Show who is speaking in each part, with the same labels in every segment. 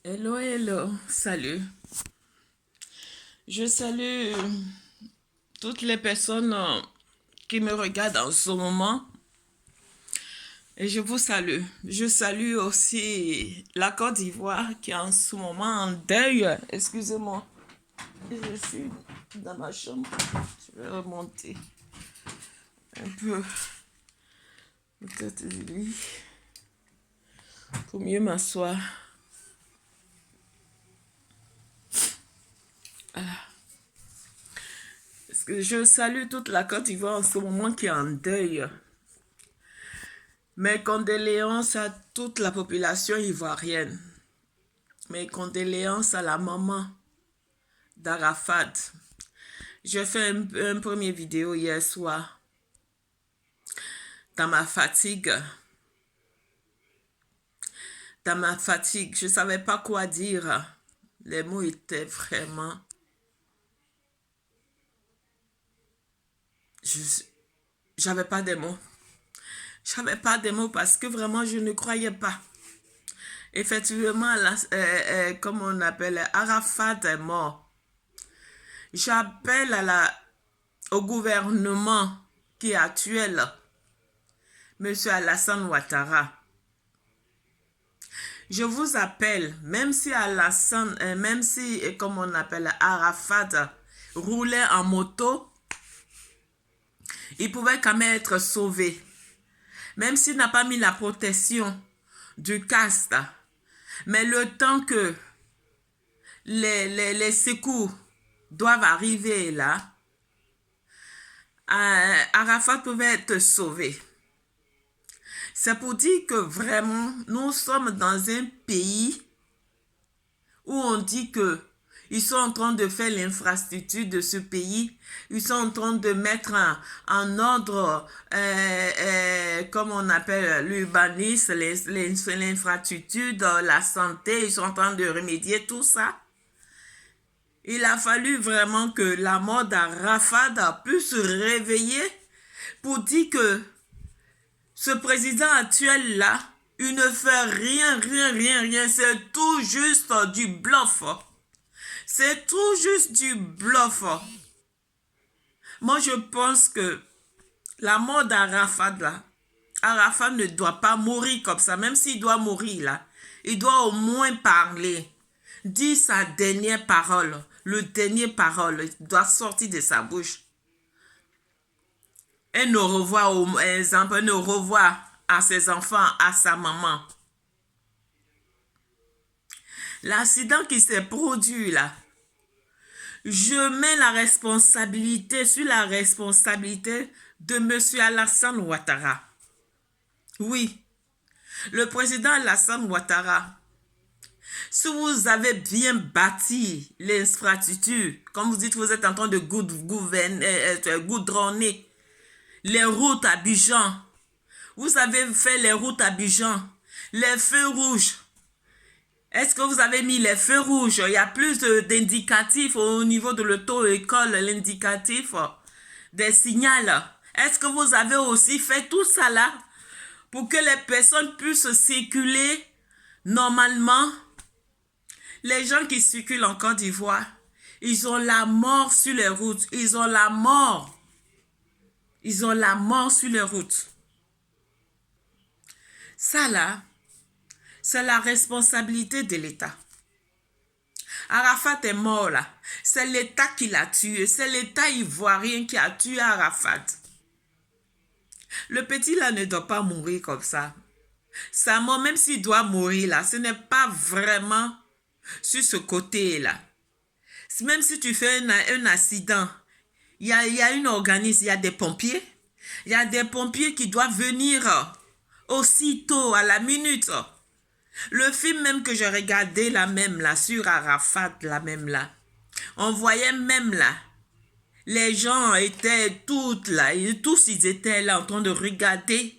Speaker 1: Hello, hello, salut. Je salue toutes les personnes qui me regardent en ce moment et je vous salue. Je salue aussi la Côte d'Ivoire qui est en ce moment en deuil. Excusez-moi, je suis dans ma chambre. Je vais remonter un peu peut-être du lit pour mieux m'asseoir. Parce que je salue toute la Côte d'Ivoire en ce moment qui est en deuil. Mes condoléances à toute la population ivoirienne. Mes condoléances à la maman d'Arafat. J'ai fait un premier vidéo hier soir. Dans ma fatigue. Je ne savais pas quoi dire. Les mots étaient vraiment... J'avais pas de mots. J'avais pas de mots parce que vraiment je ne croyais pas. Effectivement, comme on appelle, Arafat est mort. J'appelle au gouvernement qui est actuel, M. Alassane Ouattara. Je vous appelle, même si comme on appelle, Arafat roulait en moto, il pouvait quand même être sauvé. Même s'il n'a pas mis la protection du casque. Mais le temps que les secours doivent arriver là, Arafat pouvait être sauvé. C'est pour dire que vraiment, nous sommes dans un pays où on dit que ils sont en train de faire l'infrastructure de ce pays. Ils sont en train de mettre en ordre, comme on appelle l'urbanisme, l'infrastructure, la santé. Ils sont en train de remédier tout ça. Il a fallu vraiment que la mort d'Arafat puisse se réveiller pour dire que ce président actuel-là, il ne fait rien. C'est tout juste du bluff. C'est tout juste du bluff. Moi, je pense que la mort d'Arafat, là, Arafat ne doit pas mourir comme ça. Même s'il doit mourir, là, il doit au moins parler. Dire sa dernière parole. Le dernier parole doit sortir de sa bouche. Un au revoir, au exemple, un au revoir à ses enfants, à sa maman. L'accident qui s'est produit là, je mets la responsabilité sur la responsabilité de M. Alassane Ouattara. Oui, le président Alassane Ouattara, si vous avez bien bâti l'infrastructure, comme vous dites, vous êtes en train de goudronner les routes à Abidjan, vous avez fait les routes à Abidjan, les feux rouges. Est-ce que vous avez mis les feux rouges? Il y a plus d'indicatifs au niveau de l'auto-école, l'indicatif des signaux. Est-ce que vous avez aussi fait tout ça là pour que les personnes puissent circuler normalement? Les gens qui circulent en Côte d'Ivoire, ils ont la mort sur les routes. Ils ont la mort. Ils ont la mort sur les routes. Ça là, c'est la responsabilité de l'État. Arafat est mort là. C'est l'État qui l'a tué. C'est l'État ivoirien qui a tué Arafat. Le petit là ne doit pas mourir comme ça. Sa mort, même s'il doit mourir là, ce n'est pas vraiment sur ce côté là. Même si tu fais un accident, il y a une organisme, il y a des pompiers. Il y a des pompiers qui doivent venir aussitôt, à la minute. Le film même que j'ai regardé là même là, sur Arafat là même là, on voyait même là, les gens étaient toutes là, tous ils étaient là en train de regarder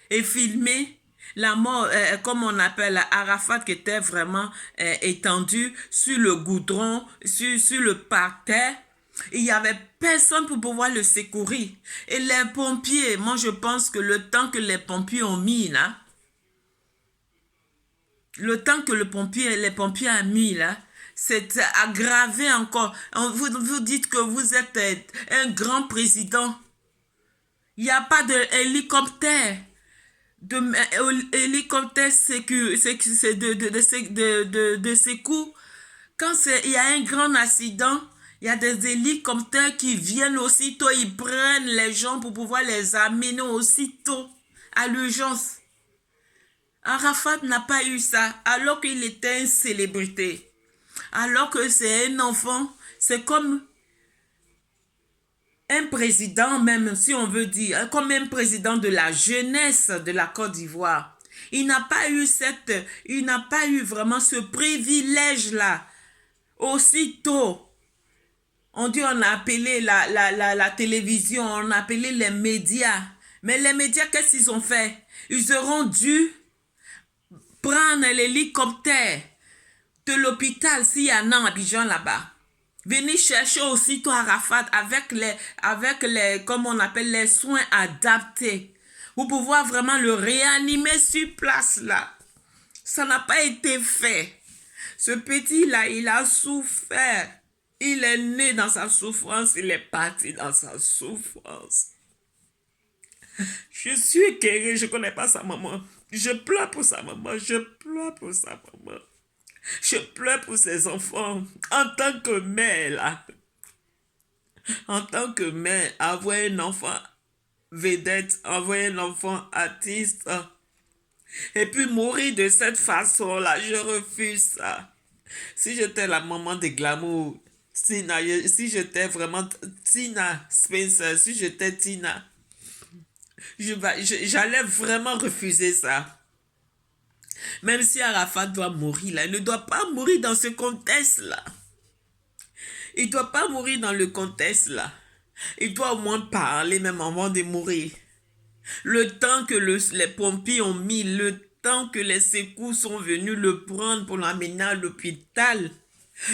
Speaker 1: et filmer la mort, comme on appelle Arafat qui était vraiment étendu sur le goudron, sur le parterre. Il n'y avait personne pour pouvoir le secourir. Et les pompiers, moi je pense que le temps que les pompiers ont mis là, Le temps que les pompiers ont mis là, c'est aggravé encore. Vous dites que vous êtes un grand président. Il n'y a pas d'hélicoptère. Hélicoptère de secours. Quand il y a un grand accident, il y a des hélicoptères qui viennent aussitôt, ils prennent les gens pour pouvoir les amener aussitôt à l'urgence. Arafat n'a pas eu ça alors qu'il était une célébrité. Alors que c'est un enfant, c'est comme un président, même si on veut dire, comme un président de la jeunesse de la Côte d'Ivoire. Il n'a pas eu vraiment ce privilège-là. Aussitôt, on a appelé la télévision, on a appelé les médias. Mais les médias, qu'est-ce qu'ils ont fait? Ils auront dû prendre l'hélicoptère de l'hôpital s'il y en a en Abidjan là-bas. Venir chercher aussitôt Arafat avec les, comme on appelle, les soins adaptés pour pouvoir vraiment le réanimer sur place là. Ça n'a pas été fait. Ce petit-là, il a souffert. Il est né dans sa souffrance, il est parti dans sa souffrance. Je suis guéri, je ne connais pas sa maman. Je pleure pour sa maman, je pleure pour sa maman. Je pleure pour ses enfants. En tant que mère, là. En tant que mère, avoir un enfant vedette, avoir un enfant artiste, et puis mourir de cette façon-là, je refuse ça. Si j'étais la maman de Glamour, Tina, si j'étais vraiment Tina Spencer, si j'étais Tina, j'allais vraiment refuser ça. Même si Arafat doit mourir là, il ne doit pas mourir dans ce contexte-là. Il ne doit pas mourir dans le contexte-là. Il doit au moins parler même avant de mourir. Le temps que les pompiers ont mis, le temps que les secours sont venus le prendre pour l'amener à l'hôpital,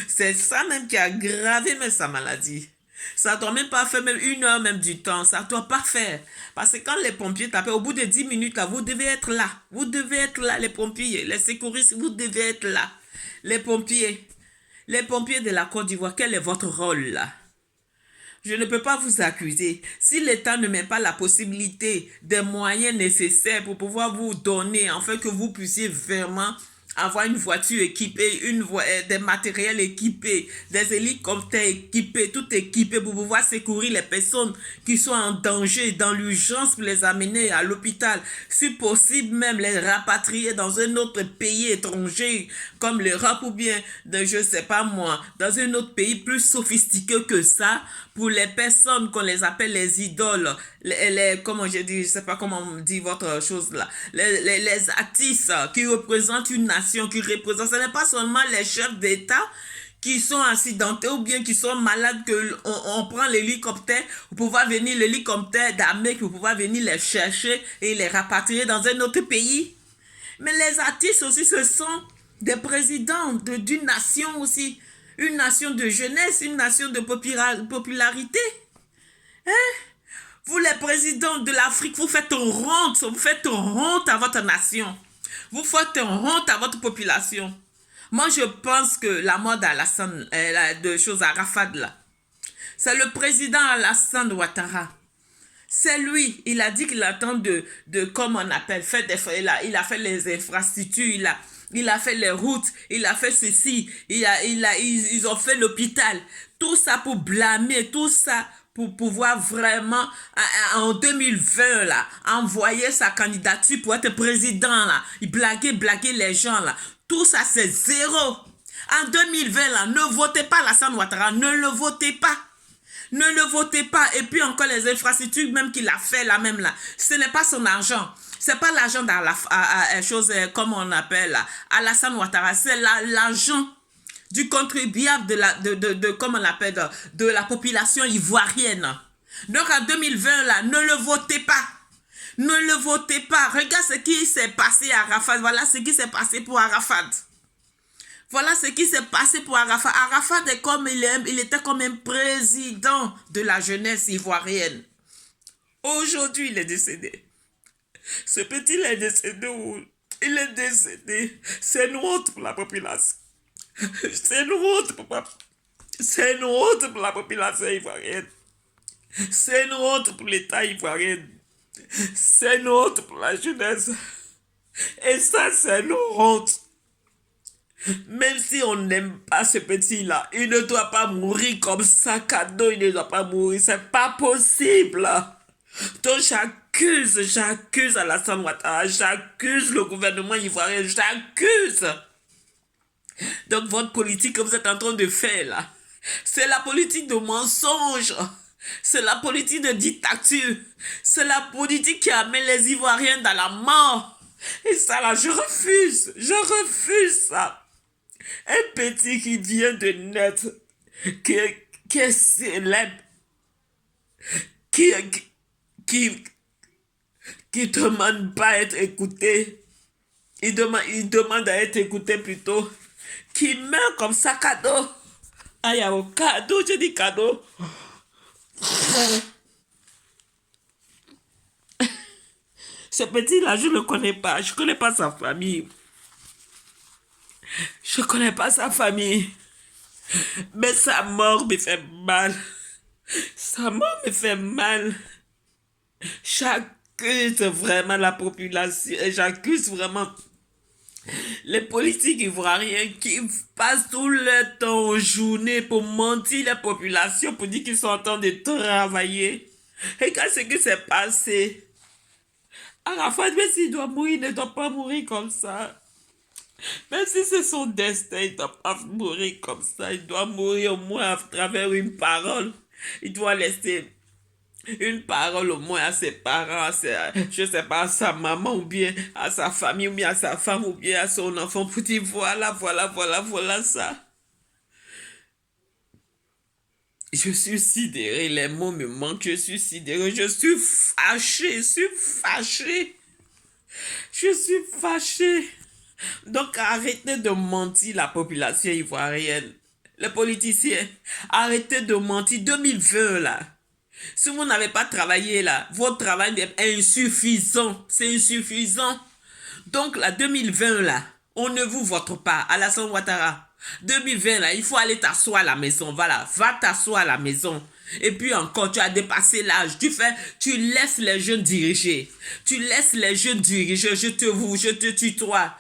Speaker 1: c'est ça même qui a aggravé même sa maladie. Ça ne doit même pas faire même 1 heure même du temps. Ça ne doit pas faire. Parce que quand les pompiers t'appellent, au bout de 10 minutes, là, vous devez être là. Vous devez être là, les pompiers, les secouristes, vous devez être là. Les pompiers de la Côte d'Ivoire, quel est votre rôle là? Je ne peux pas vous accuser. Si l'État ne met pas la possibilité des moyens nécessaires pour pouvoir vous donner, afin que vous puissiez vraiment avoir une voiture équipée, des matériels équipés, des hélicoptères équipés, tout équipé pour pouvoir secourir les personnes qui sont en danger, dans l'urgence, pour les amener à l'hôpital. Si possible, même les rapatrier dans un autre pays étranger, comme l'Europe ou bien, je ne sais pas moi, dans un autre pays plus sophistiqué que ça, pour les personnes qu'on les appelle les idoles, comment je dis, je sais pas comment on dit votre chose là, les artistes qui représentent une nation, qui représentent, ce n'est pas seulement les chefs d'État qui sont accidentés ou bien qui sont malades que on prend l'hélicoptère pour pouvoir venir, l'hélicoptère d'armée pour pouvoir venir les chercher et les rapatrier dans un autre pays. Mais les artistes aussi, ce sont des présidents d'une nation aussi. Une nation de jeunesse, une nation de popularité. Hein? Vous, les présidents de l'Afrique, vous faites honte à votre nation. Vous faites honte à votre population. Moi, je pense que la mort d'Alassane, de choses à Arafat, là, c'est le président Alassane Ouattara. C'est lui, il a dit qu'il attend comme on appelle, il a fait les infrastructures, il a fait les routes, il a fait ceci, ils ont fait l'hôpital. Tout ça pour blâmer, tout ça pour pouvoir vraiment, en 2020, là, envoyer sa candidature pour être président, là. Il blaguer les gens, là. Tout ça, c'est zéro. En 2020, là, ne votez pas Alassane Ouattara, ne le votez pas. Ne le votez pas. Et puis encore les infrastructures même qu'il a fait là même là. Ce n'est pas son argent. C'est pas l'argent dans la chose comme on appelle là, Alassane Ouattara. C'est l'argent du contribuable comme on appelle de la population ivoirienne. Donc en 2020 là, ne le votez pas. Ne le votez pas. Regarde ce qui s'est passé à Arafat. Voilà ce qui s'est passé pour Arafat. Voilà ce qui s'est passé pour Arafat. Arafat est comme il était comme un président de la jeunesse ivoirienne. Aujourd'hui, il est décédé. Ce petit-là est décédé où Il est décédé. C'est une honte pour la population. C'est une honte pour c'est une honte pour la population ivoirienne. C'est une honte pour l'État ivoirien. C'est une honte pour la jeunesse. Et ça, c'est une honte. Même si on n'aime pas ce petit-là, il ne doit pas mourir comme ça, cadeau, il ne doit pas mourir. C'est pas possible. Donc j'accuse Alassane Ouattara, j'accuse le gouvernement ivoirien, j'accuse. Donc votre politique que vous êtes en train de faire là, c'est la politique de mensonge. C'est la politique de dictature. C'est la politique qui amène les Ivoiriens dans la mort. Et ça là, je refuse. Je refuse ça. Un petit qui vient de naître, qui est célèbre, qui, qui, qui demande pas à être écouté. Il demande à être écouté plutôt. Qui meurt comme ça, cadeau. Aïe, cadeau, je dis cadeau. Ce petit-là, je ne le connais pas. Je ne connais pas sa famille. Je ne connais pas sa famille. Mais sa mort me fait mal. Sa mort me fait mal. J'accuse vraiment la population. J'accuse vraiment les politiques ivoiriens qui passent tout le temps aux journées pour mentir la population, pour dire qu'ils sont en train de travailler. Regarde ce qui s'est passé. Arafat, même s'il doit mourir, il ne doit pas mourir comme ça. Même si c'est son destin, il ne doit pas mourir comme ça. Il doit mourir au moins à travers une parole. Il doit laisser une parole au moins à ses parents, je sais pas, à sa maman ou bien à sa famille ou bien à sa femme ou bien à son enfant pour dire voilà ça. Je suis sidéré, les mots me manquent, je suis sidéré, je suis fâché, je suis fâché. Donc arrêtez de mentir la population ivoirienne, les politiciens, arrêtez de mentir. 2020 là. Si vous n'avez pas travaillé là, votre travail est insuffisant. C'est insuffisant. Donc la 2020 là, on ne vous vote pas. Alassane Ouattara. 2020 là, il faut aller t'asseoir à la maison. Voilà, va t'asseoir à la maison. Et puis encore, tu as dépassé l'âge. Tu laisses les jeunes diriger. Tu laisses les jeunes diriger. Je te tutoie.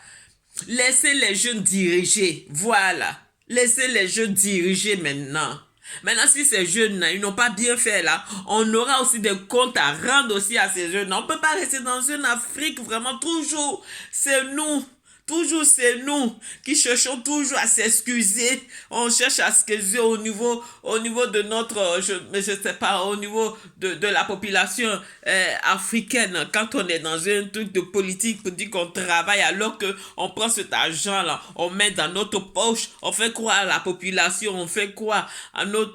Speaker 1: Laissez les jeunes diriger. Voilà. Laissez les jeunes diriger maintenant. Maintenant, si ces jeunes-là, ils n'ont pas bien fait là, on aura aussi des comptes à rendre aussi à ces jeunes. On ne peut pas rester dans une Afrique vraiment toujours. C'est nous. Toujours c'est nous qui cherchons toujours à s'excuser. On cherche à s'excuser au niveau de notre, je sais pas, au niveau de la population africaine. Quand on est dans un truc de politique pour dire qu'on travaille alors qu'on prend cet argent-là, on met dans notre poche, on fait quoi à la population, on fait quoi à nos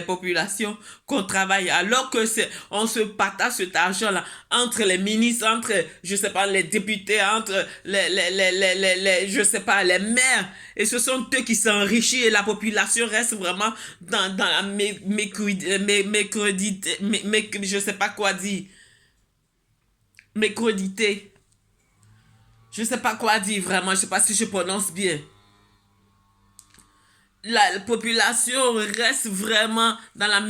Speaker 1: populations qu'on travaille alors que on se partage cet argent-là entre les ministres, entre, je sais pas, les députés, entre je sais pas, les maires. Et ce sont eux qui s'enrichissent et la population reste vraiment dans la je sais pas quoi dire. Mécrédité. Je sais pas quoi dire vraiment, je sais pas si je prononce bien. La population reste vraiment dans la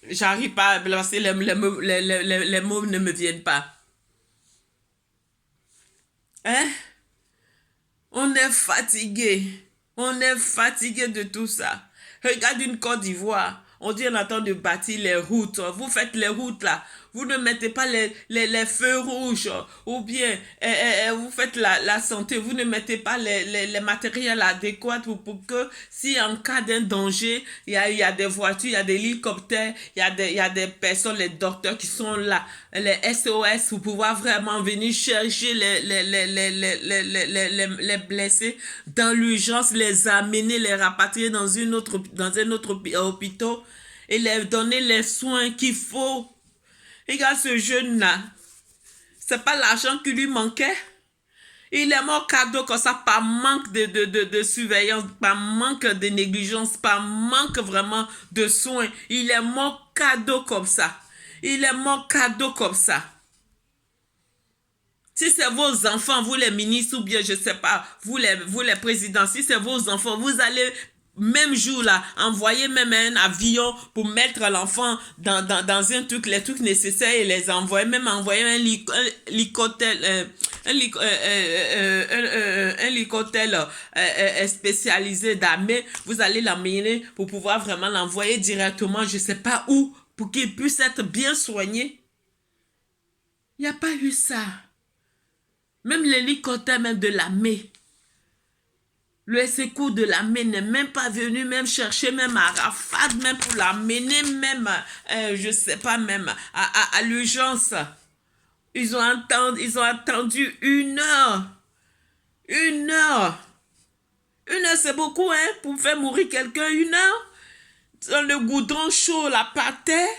Speaker 1: j'arrive pas à lancer les mots ne me viennent pas. Hein? On est fatigué. On est fatigué de tout ça. Regarde une Côte d'Ivoire. On dit on attend de bâtir les routes. Vous faites les routes là. Vous ne mettez pas les feux rouges. Ou bien vous faites la santé. Vous ne mettez pas les matériels adéquats pour que si en cas d'un danger, il y a des voitures, il y a des hélicoptères, il y a des personnes, les docteurs qui sont là, les SOS pour pouvoir vraiment venir chercher les blessés dans l'urgence, les amener, les rapatrier dans un autre hôpital et leur donner les soins qu'il faut. Regarde ce jeune-là. C'est pas l'argent qui lui manquait. Il est mort cadeau comme ça par manque de surveillance, par manque de négligence, par manque vraiment de soins. Il est mort cadeau comme ça. Il est mort cadeau comme ça. Si c'est vos enfants, vous les ministres ou bien je sais pas, vous les présidents, si c'est vos enfants, vous allez même jour là, envoyer même un avion pour mettre l'enfant dans un truc, les trucs nécessaires et les envoyer, même envoyer un hélicoptère, un hélicoptère spécialisé d'armée, vous allez l'amener pour pouvoir vraiment l'envoyer directement, je sais pas où, pour qu'il puisse être bien soigné. Il n'y a pas eu ça. Même l'hélicoptère même de l'armée, le secours de l'armée n'est même pas venu même chercher même Arafat, même pour l'amener même, je sais pas, même à l'urgence. Ils ont attendu 1 heure. 1 heure. 1 heure, c'est beaucoup, hein, pour faire mourir quelqu'un, 1 heure. Dans le goudron chaud, là, par terre.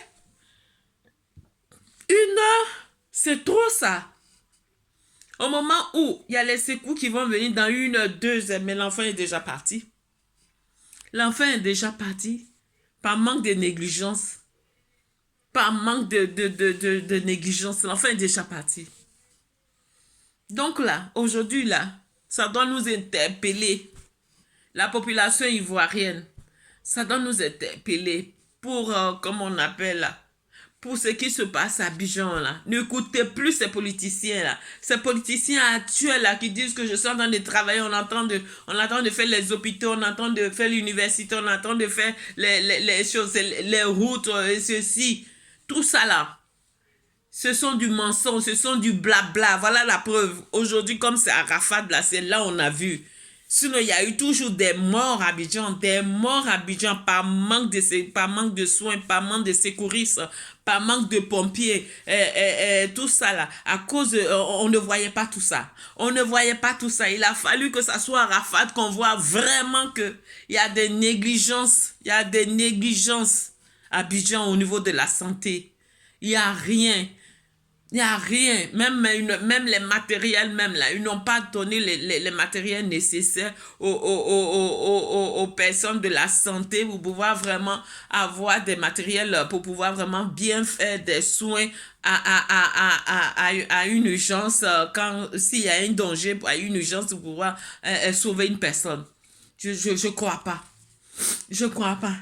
Speaker 1: 1 heure, c'est trop ça. Au moment où il y a les secours qui vont venir dans 1 heure, 2 heures, mais l'enfant est déjà parti. L'enfant est déjà parti par manque de négligence. Par manque de négligence, l'enfant est déjà parti. Donc là, aujourd'hui là, ça doit nous interpeller. La population ivoirienne, ça doit nous interpeller pour, comme on appelle là, pour ce qui se passe à Abidjan là. N'écoutez plus ces politiciens là. Ces politiciens actuels là qui disent que je suis en train de travailler, on entend de faire les hôpitaux, on entend de faire l'université, on entend de faire les choses, les routes, et ceci. Tout ça là. Ce sont du mensonge, ce sont du blabla. Voilà la preuve. Aujourd'hui, comme c'est Arafat là, c'est là on a vu. Sinon, il y a eu toujours des morts à Abidjan par manque de soins, par manque de secouristes, par manque de pompiers, tout ça là. À cause, on ne voyait pas tout ça. On ne voyait pas tout ça. Il a fallu que ça soit Arafat qu'on voit vraiment que il y a des négligences, à Abidjan au niveau de la santé. Il n'y a rien. Il n'y a rien, même les matériels, même là, ils n'ont pas donné les matériels nécessaires aux personnes de la santé pour pouvoir vraiment avoir des matériels, pour pouvoir vraiment bien faire des soins à une urgence, s'il y a un danger, à une urgence pour pouvoir sauver une personne. Je crois pas. Je crois pas.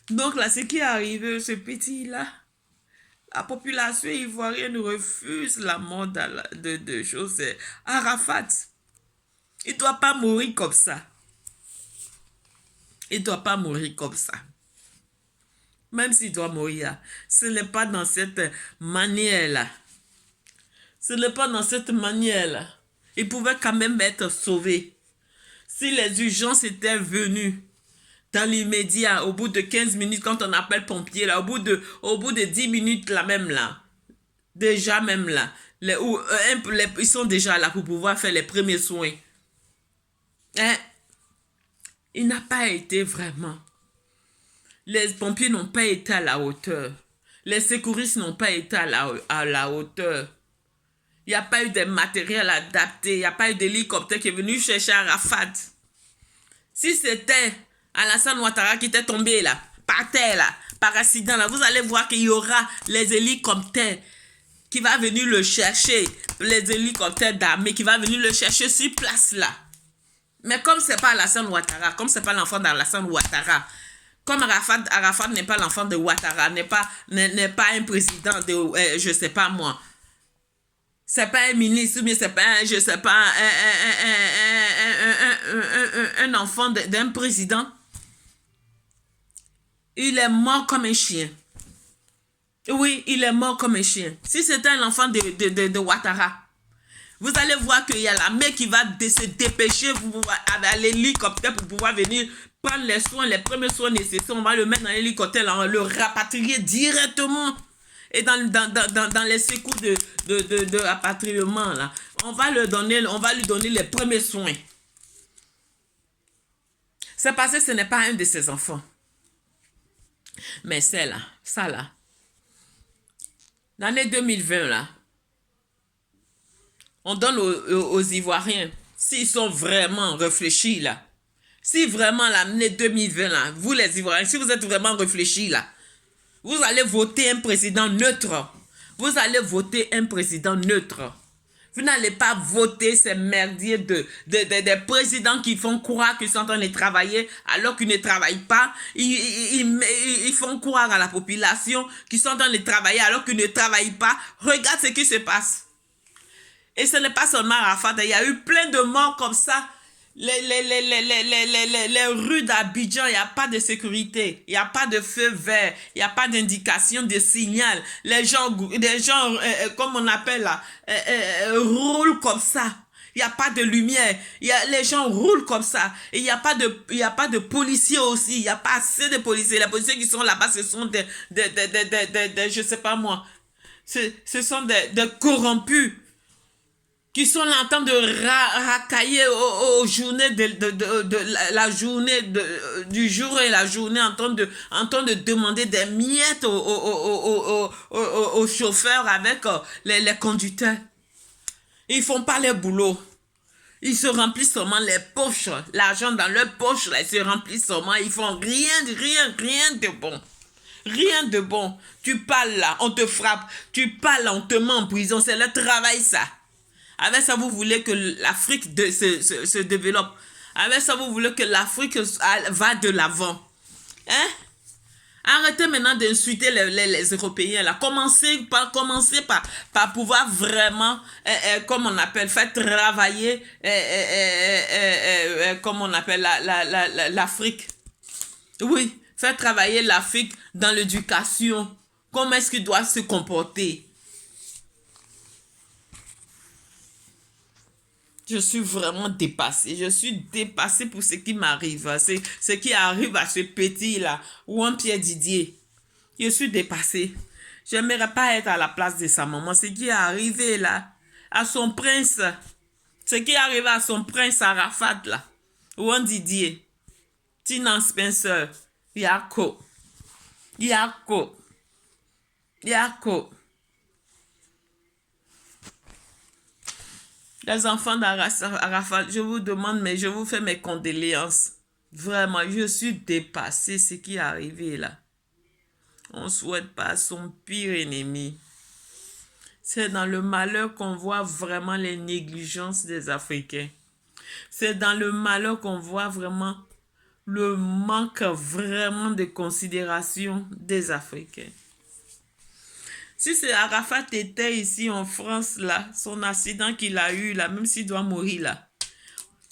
Speaker 1: Donc là, ce qui est arrivé, ce petit-là, la population ivoirienne refuse la mort de choses. Arafat, il ne doit pas mourir comme ça. Il ne doit pas mourir comme ça. Même s'il doit mourir, ce n'est pas dans cette manière-là. Ce n'est pas dans cette manière-là. Il pouvait quand même être sauvé. Si les urgences étaient venues dans l'immédiat, au bout de 15 minutes, quand on appelle pompier, là, au bout de 10 minutes, là même là, déjà même là, ils sont déjà là pour pouvoir faire les premiers soins. Hein? Il n'a pas été vraiment. Les pompiers n'ont pas été à la hauteur. Les secouristes n'ont pas été à la hauteur. Il n'y a pas eu de matériel adapté. Il n'y a pas eu d'hélicoptère qui est venu chercher Arafat. Si c'était Alassane Ouattara qui était tombé là, par terre là, par accident là, vous allez voir qu'il y aura les hélicoptères qui vont venir le chercher, les hélicoptères d'armée qui vont venir le chercher sur place là. Mais comme c'est pas Alassane Ouattara, comme c'est pas l'enfant d'Alassane Ouattara, comme Arafat n'est pas l'enfant de Ouattara, n'est pas un président de, je sais pas moi, c'est pas un ministre, ou bien c'est pas, je sais pas, un enfant d'un président. Il est mort comme un chien. Oui, il est mort comme un chien. Si c'était un enfant de Ouattara, vous allez voir qu'il y a l'armée qui va se dépêcher à l'hélicoptère pour pouvoir venir prendre les soins, les premiers soins nécessaires. On va le mettre dans l'hélicoptère, on va le rapatrier directement. Et dans les secours de rapatriement, là, on va lui donner les premiers soins. C'est parce que ce n'est pas un de ses enfants. Mais c'est là, ça là. L'année 2020 là, on donne aux Ivoiriens, s'ils sont vraiment réfléchis là, si vraiment l'année 2020 là, vous les Ivoiriens, si vous êtes vraiment réfléchis là, vous allez voter un président neutre. Vous allez voter un président neutre. Vous n'allez pas voter ces merdiers des présidents qui font croire qu'ils sont en train de travailler alors qu'ils ne travaillent pas. Ils font croire à la population qu'ils sont en train de travailler alors qu'ils ne travaillent pas. Regarde ce qui se passe. Et ce n'est pas seulement Arafat, il y a eu plein de morts comme ça. Les rues d'Abidjan, il n'y a pas de sécurité, il n'y a pas de feu vert, il n'y a pas d'indication de signal. Les gens comme on appelle là, roulent comme ça. Il n'y a pas de lumière. Les gens roulent comme ça. Et il n'y a pas de policiers aussi. Il n'y a pas assez de policiers. Les policiers qui sont là-bas, ce sont je sais pas moi. Ce sont des corrompus qui sont là en train de racailler aux journées la journée du jour et la journée en train de demander des miettes aux chauffeurs avec les conducteurs. Ils font pas leur boulot. Ils se remplissent seulement les poches. L'argent dans leurs poches, là, ils se remplissent seulement. Ils font rien de bon. Rien de bon. Tu parles là, on te frappe. Tu parles là, on te met en prison. C'est le travail, ça. Avec ça, vous voulez que l'Afrique se développe. Avec ça, vous voulez que l'Afrique va de l'avant. Hein? Arrêtez maintenant d'insulter les Européens. Là. Commencez par pouvoir vraiment, comme on appelle, faire travailler, comme on appelle l'Afrique. Oui, faire travailler l'Afrique dans l'éducation. Comment est-ce qu'il doit se comporter? Je suis vraiment dépassée. Je suis dépassée pour ce qui m'arrive. C'est ce qui arrive à ce petit-là, ou un Pierre Didier. Je suis dépassée. Je n'aimerais pas être à la place de sa maman. Ce qui est arrivé là, à son prince. Ce qui est arrivé à son prince Arafat là, ou un Didier. Tina Spencer. Yako. Les enfants d'Arafat, je vous demande, mais je vous fais mes condoléances. Vraiment, je suis dépassée ce qui est arrivé là. On ne souhaite pas son pire ennemi. C'est dans le malheur qu'on voit vraiment les négligences des Africains. C'est dans le malheur qu'on voit vraiment le manque vraiment de considération des Africains. Si c'est Arafat était ici en France, là, son accident qu'il a eu, là, même s'il doit mourir, là,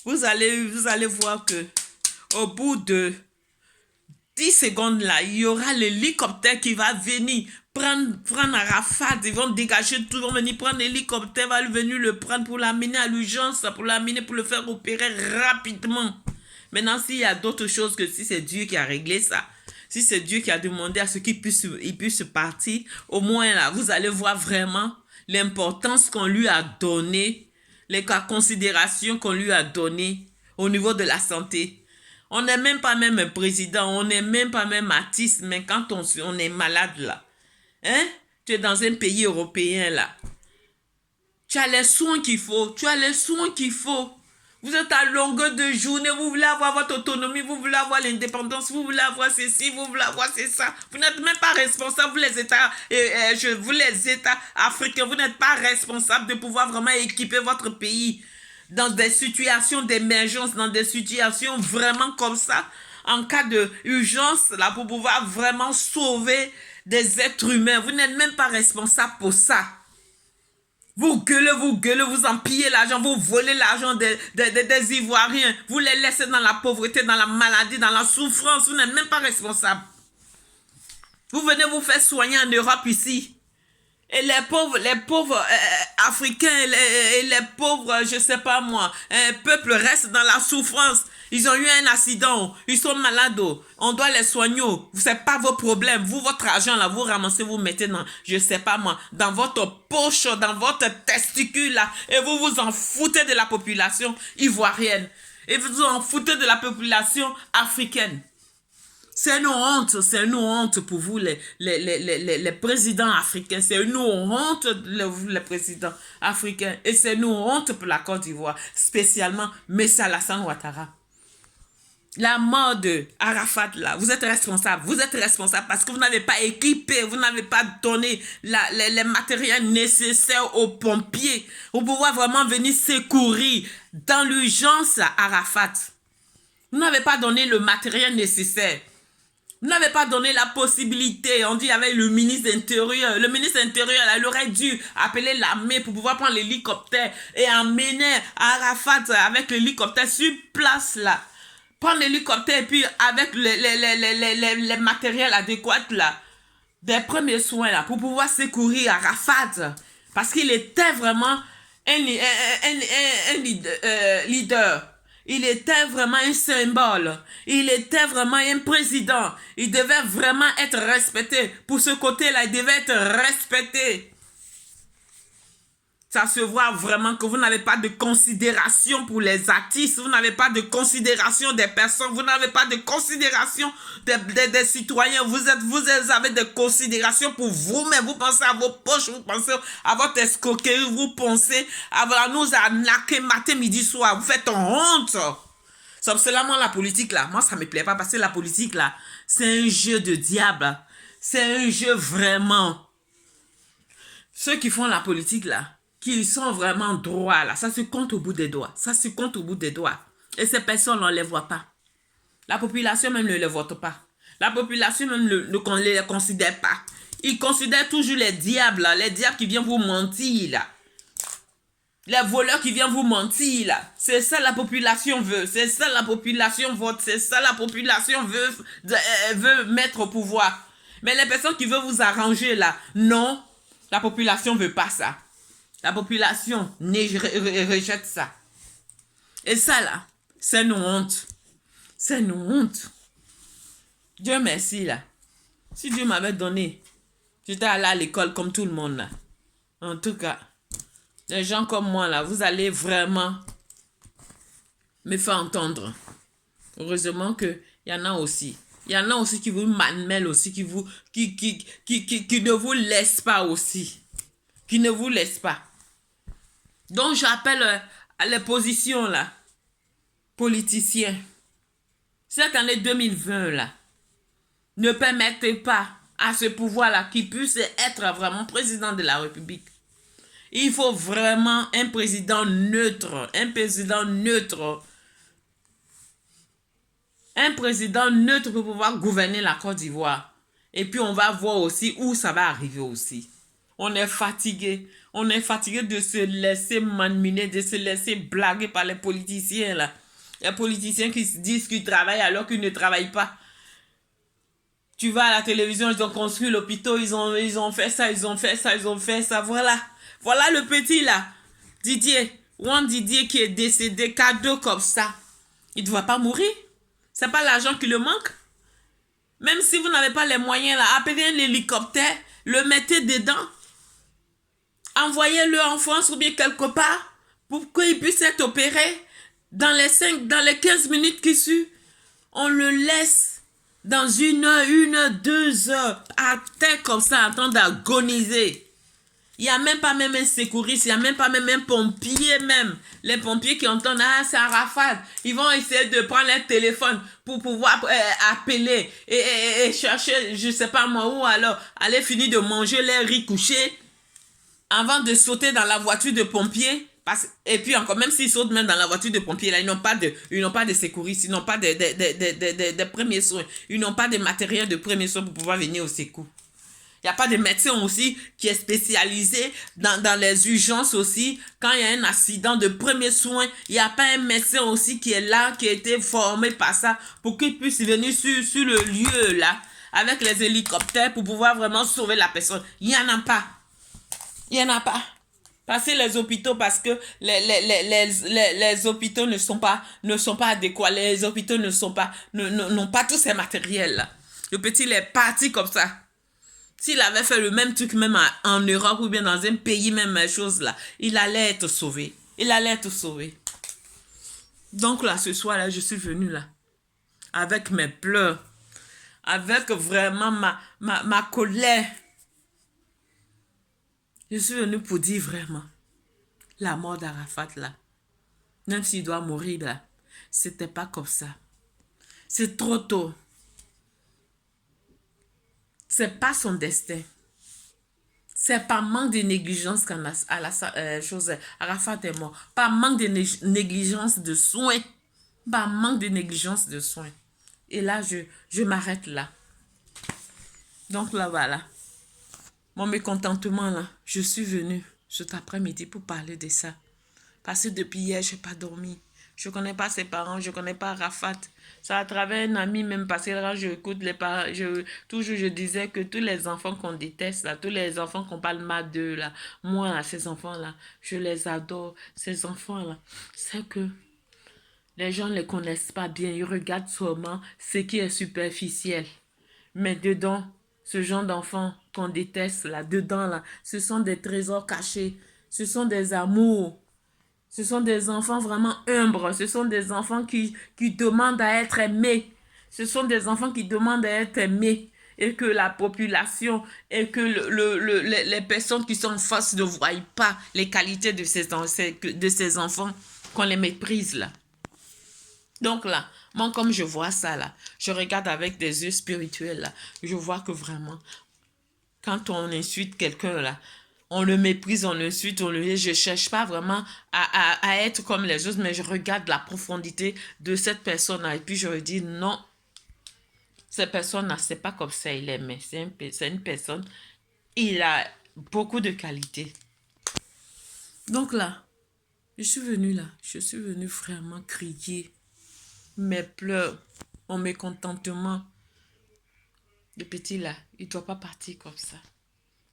Speaker 1: vous allez voir que au bout de 10 secondes, là, il y aura l'hélicoptère qui va venir prendre Arafat. Ils vont dégager tout, ils vont venir prendre l'hélicoptère, va venir le prendre pour l'amener à l'urgence, pour le faire opérer rapidement. Maintenant, s'il y a d'autres choses que si c'est Dieu qui a réglé ça, si c'est Dieu qui a demandé à ce qu'il puisse partir, au moins là, vous allez voir vraiment l'importance qu'on lui a donnée, les considérations qu'on lui a données au niveau de la santé. On n'est même pas même un président, on n'est même pas même artiste, mais quand on est malade là, hein? Tu es dans un pays européen là, tu as les soins qu'il faut, Vous êtes à longueur de journée, vous voulez avoir votre autonomie, vous voulez avoir l'indépendance, vous voulez avoir ceci, vous voulez avoir ça. Vous n'êtes même pas responsable, vous les États africains, vous n'êtes pas responsable de pouvoir vraiment équiper votre pays dans des situations d'émergence, dans des situations vraiment comme ça, en cas d'urgence, là, pour pouvoir vraiment sauver des êtres humains. Vous n'êtes même pas responsable pour ça. Vous gueulez, vous en pillez l'argent, vous volez l'argent des Ivoiriens, vous les laissez dans la pauvreté, dans la maladie, dans la souffrance, vous n'êtes même pas responsable. Vous venez vous faire soigner en Europe ici. Et les pauvres africains et les pauvres, je sais pas moi, peuples restent dans la souffrance. Ils ont eu un accident, ils sont malades, on doit les soigner. C'est pas vos problèmes. Vous, votre argent là, vous ramassez, vous mettez dans, je sais pas moi, dans votre poche, dans votre testicule là, et vous vous en foutez de la population ivoirienne. Et vous vous en foutez de la population africaine. C'est une honte pour vous, les présidents africains. C'est une honte, les présidents africains. Et c'est une honte pour la Côte d'Ivoire, spécialement Messa Alassane Ouattara. La mort de Arafat, là, vous êtes responsable. Vous êtes responsable parce que vous n'avez pas équipé, vous n'avez pas donné les matériels nécessaires aux pompiers pour pouvoir vraiment venir secourir dans l'urgence à Arafat. Vous n'avez pas donné le matériel nécessaire. Vous n'avez pas donné la possibilité. On dit avec le ministre intérieur. Le ministre intérieur, là, il aurait dû appeler l'armée pour pouvoir prendre l'hélicoptère et emmener Arafat avec l'hélicoptère sur place, là. Prendre l'hélicoptère et puis avec les matériels adéquats là, des premiers soins là, pour pouvoir secourir Arafat. Parce qu'il était vraiment un leader. Il était vraiment un symbole. Il était vraiment un président. Il devait vraiment être respecté. Pour ce côté-là, il devait être respecté. Ça se voit vraiment que vous n'avez pas de considération pour les artistes, vous n'avez pas de considération des personnes, vous n'avez pas de considération des citoyens, vous avez des considérations pour vous-même, vous pensez à vos poches, vous pensez à votre escroquerie, vous pensez à nous arnaquer matin, midi, soir, vous faites honte. C'est seulement la politique là, moi ça me plaît pas parce que la politique là, c'est un jeu de diable, c'est un jeu vraiment. Ceux qui font la politique là, qu'ils sont vraiment droits là, ça se compte au bout des doigts. Ça se compte au bout des doigts. Et ces personnes, on ne les voit pas. La population même ne les vote pas. La population même ne les considère pas. Ils considèrent toujours les diables là, les diables qui viennent vous mentir là. Les voleurs qui viennent vous mentir là. C'est ça la population veut. C'est ça la population vote. C'est ça la population veut mettre au pouvoir. Mais les personnes qui veulent vous arranger là, non. La population ne veut pas ça. La population rejette ça. Et ça là, c'est une honte. C'est une honte. Dieu merci là. Si Dieu m'avait donné, j'étais allé à l'école comme tout le monde là. En tout cas, les gens comme moi là, vous allez vraiment me faire entendre. Heureusement qu'il y en a aussi. Il y en a aussi qui vous manmêlent aussi, qui ne vous laissent pas aussi. Qui ne vous laissent pas. Donc j'appelle à les positions là, politiciens. Cette année 2020 là, ne permettez pas à ce pouvoir là qui puisse être vraiment président de la République. Il faut vraiment un président neutre, un président neutre pour pouvoir gouverner la Côte d'Ivoire. Et puis on va voir aussi où ça va arriver aussi. On est fatigué. On est fatigué de se laisser malmener, de se laisser blaguer par les politiciens là. Les politiciens qui se disent qu'ils travaillent alors qu'ils ne travaillent pas. Tu vas à la télévision, ils ont construit l'hôpital, ils ont fait ça, ils ont fait ça, ils ont fait ça. Voilà. Voilà le petit là. Didier. Juan Didier qui est décédé, cadeau comme ça. Il ne doit pas mourir. C'est pas l'argent qui le manque. Même si vous n'avez pas les moyens là, appelez un hélicoptère, le mettez dedans. Envoyez-le en France ou bien quelque part pour qu'il puisse être opéré dans les 15 minutes qui suivent. On le laisse dans 1 heure, 2 heures à terre comme ça en train d'agoniser. Il n'y a même pas même un secouriste, il n'y a même pas même un pompier même. Les pompiers qui entendent, ah c'est Arafat, ils vont essayer de prendre leur téléphone pour pouvoir appeler et chercher, je ne sais pas moi où alors, aller finir de manger les riz couchés avant de sauter dans la voiture de pompiers. Et puis encore, même s'ils sautent même dans la voiture de pompiers, là, ils n'ont pas de secouristes, ils n'ont pas de premiers soins, ils n'ont pas de matériel de premiers soins pour pouvoir venir au secours. Il n'y a pas de médecin aussi qui est spécialisé dans les urgences aussi. Quand il y a un accident de premiers soins, il n'y a pas un médecin aussi qui est là, qui a été formé par ça pour qu'il puisse venir sur le lieu là, avec les hélicoptères pour pouvoir vraiment sauver la personne. Il n'y en a pas. Il n'y en a pas. Passer les hôpitaux parce que les hôpitaux ne sont pas adéquats. Les hôpitaux n'ont pas tous ces matériels là. Le petit il est parti comme ça. S'il avait fait le même truc même en Europe ou bien dans un pays, même chose là, il allait être sauvé. Il allait être sauvé. Donc là, ce soir là, je suis venue là, avec mes pleurs, avec vraiment ma colère. Je suis venue pour dire vraiment, la mort d'Arafat là, même s'il doit mourir là, c'était pas comme ça. C'est trop tôt. C'est pas son destin. C'est par manque de négligence Arafat est mort. Par manque de négligence de soins. Par manque de négligence de soins. Et là, je m'arrête là. Donc là, voilà. Mon mécontentement, là, je suis venue cet après-midi pour parler de ça. Parce que depuis hier, je n'ai pas dormi. Je ne connais pas ses parents, je ne connais pas Rafat. C'est à travers un ami même, parce que là, je écoute les parents, toujours je disais que tous les enfants qu'on déteste, là, tous les enfants qu'on parle mal d'eux, là, moi, là, ces enfants-là, je les adore. Ces enfants-là, c'est que les gens ne les connaissent pas bien, ils regardent seulement ce qui est superficiel. Mais dedans, ce genre d'enfants qu'on déteste, là, dedans, là, ce sont des trésors cachés, ce sont des amours. Ce sont des enfants vraiment humbles. Ce sont des enfants qui demandent à être aimés. Ce sont des enfants qui demandent à être aimés. Et que la population et que les personnes qui sont en face ne voient pas les qualités de ces enfants, qu'on les méprise là. Donc là, moi comme je vois ça là, je regarde avec des yeux spirituels là, je vois que vraiment, quand on insulte quelqu'un là, on le méprise, on l'insulte, je cherche pas vraiment à être comme les autres, mais je regarde la profondité de cette personne-là et puis je me dis non, cette personne-là, c'est pas comme ça il est, mais c'est une personne, il a beaucoup de qualités. Donc là, je suis venue vraiment crier mes pleurs, mon mécontentement. Le petit là, il doit pas partir comme ça.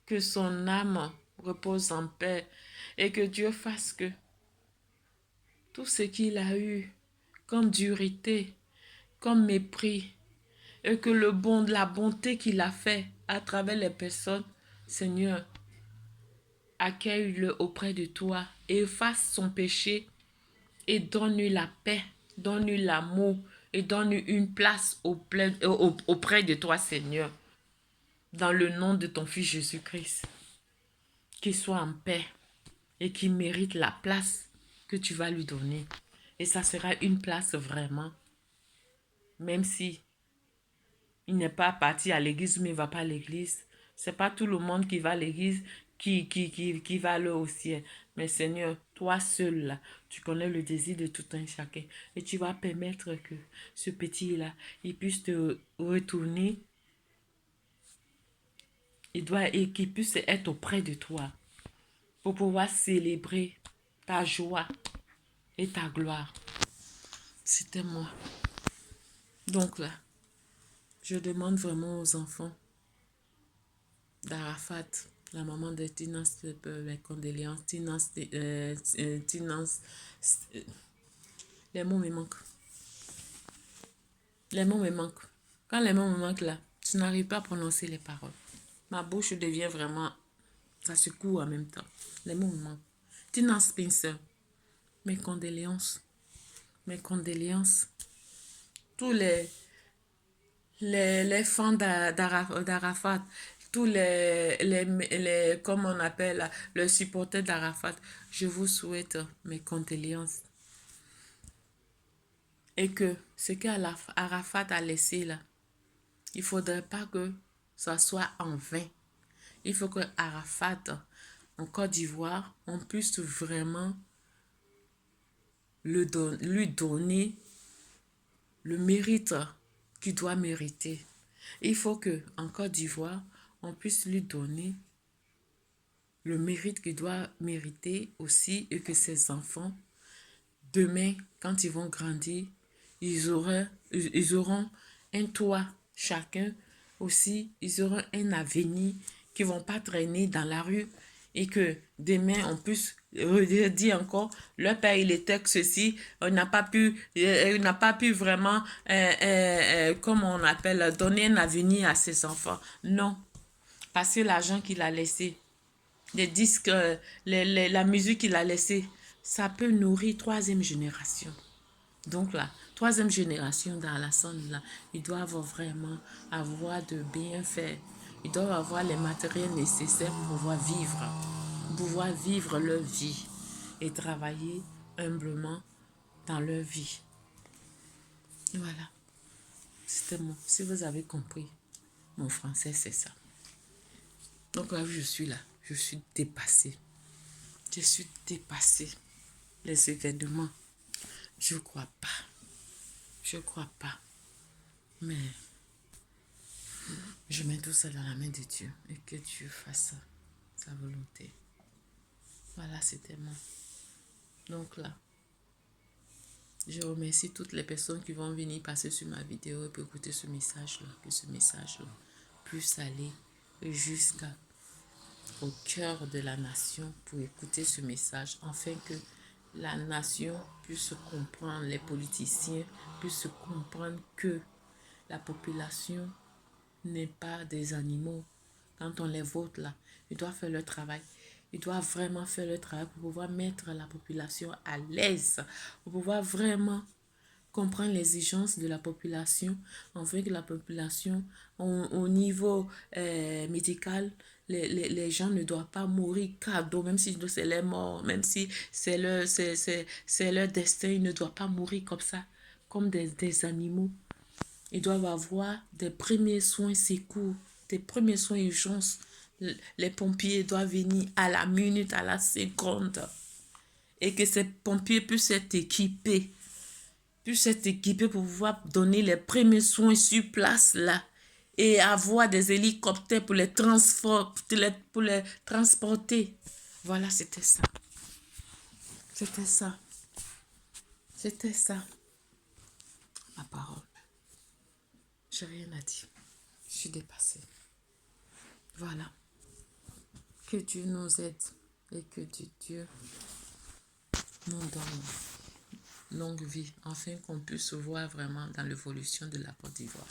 Speaker 1: Que son âme repose en paix et que Dieu fasse que tout ce qu'il a eu comme dureté, comme mépris, et que la bonté qu'il a fait à travers les personnes, Seigneur, accueille-le auprès de toi et efface son péché et donne-lui la paix, donne-lui l'amour et donne-lui une place auprès de toi, Seigneur, dans le nom de ton Fils Jésus-Christ. Qu'il soit en paix et qu'il mérite la place que tu vas lui donner. Et ça sera une place vraiment, même si il n'est pas parti à l'église, mais il ne va pas à l'église. Ce n'est pas tout le monde qui va à l'église qui va aller au ciel. Mais Seigneur, toi seul, là, tu connais le désir de tout un chacun. Et tu vas permettre que ce petit-là, il puisse te retourner. Et qu'il puisse être auprès de toi pour pouvoir célébrer ta joie et ta gloire. C'était moi. Donc là, je demande vraiment aux enfants d'Arafat, la maman de Tinas, les condoléances, Tinas, les mots me manquent. Les mots me manquent. Quand les mots me manquent là, je n'arrive pas à prononcer les paroles. Ma bouche devient vraiment, ça se coud en même temps. Les mots me manquent. Tinas Spencer, mes condoléances. Mes condoléances. Tous les fans d'Arafat, tous comme on appelle, le supporter d'Arafat, je vous souhaite mes condoléances. Et que ce qu'Arafat a laissé là, il ne faudrait pas que ça soit en vain. Il faut que Arafat, en Côte d'Ivoire, on puisse vraiment lui donner le mérite qu'il doit mériter. Il faut que en Côte d'Ivoire, on puisse lui donner le mérite qu'il doit mériter aussi et que ses enfants, demain, quand ils vont grandir, ils auront un toit chacun aussi, ils auront un avenir qui ne vont pas traîner dans la rue et que demain on puisse dire encore leur père il était que ceci, on n'a pas pu vraiment comme on appelle donner un avenir à ses enfants. Non, parce que l'argent qu'il a laissé, les disques, la musique qu'il a laissé, ça peut nourrir troisième génération. Donc la troisième génération dans la sonde là, ils doivent vraiment avoir de bienfaits. Ils doivent avoir les matériels nécessaires pour pouvoir vivre leur vie et travailler humblement dans leur vie. Voilà. C'était mon... Si vous avez compris, mon français, c'est ça. Donc là, je suis là. Je suis dépassée. Je suis dépassée. Les événements, je crois pas. Je crois pas. Mais je mets tout ça dans la main de Dieu et que Dieu fasse sa volonté. Voilà, c'était moi. Donc là, je remercie toutes les personnes qui vont venir passer sur ma vidéo et pour écouter ce message-là. Que ce message-là puisse aller jusqu'au cœur de la nation pour écouter ce message, afin que la nation puisse comprendre, les politiciens puissent comprendre que la population n'est pas des animaux. Quand on les vote là, ils doivent faire leur travail. Ils doivent vraiment faire leur travail pour pouvoir mettre la population à l'aise, pour pouvoir vraiment comprendre l'exigence de la population, afin que la population, au niveau médical, les gens ne doivent pas mourir cadeau, même si c'est leur mort, même si c'est leur destin, ils ne doivent pas mourir comme ça, comme des animaux. Ils doivent avoir des premiers soins secours, des premiers soins urgences. Les pompiers doivent venir à la minute, à la seconde. Et que ces pompiers puissent être équipés. Pour pouvoir donner les premiers soins sur place là. Et avoir des hélicoptères pour les transporter. Voilà, c'était ça. C'était ça. C'était ça. Ma parole. J'ai rien à dire. Je suis dépassée. Voilà. Que Dieu nous aide et que Dieu nous donne longue vie, afin qu'on puisse voir vraiment dans l'évolution de la Côte d'Ivoire.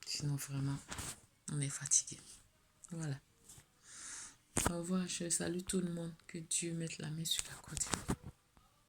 Speaker 1: Sinon, vraiment, on est fatigué. Voilà. Au revoir, je salue tout le monde. Que Dieu mette la main sur la Côte d'Ivoire.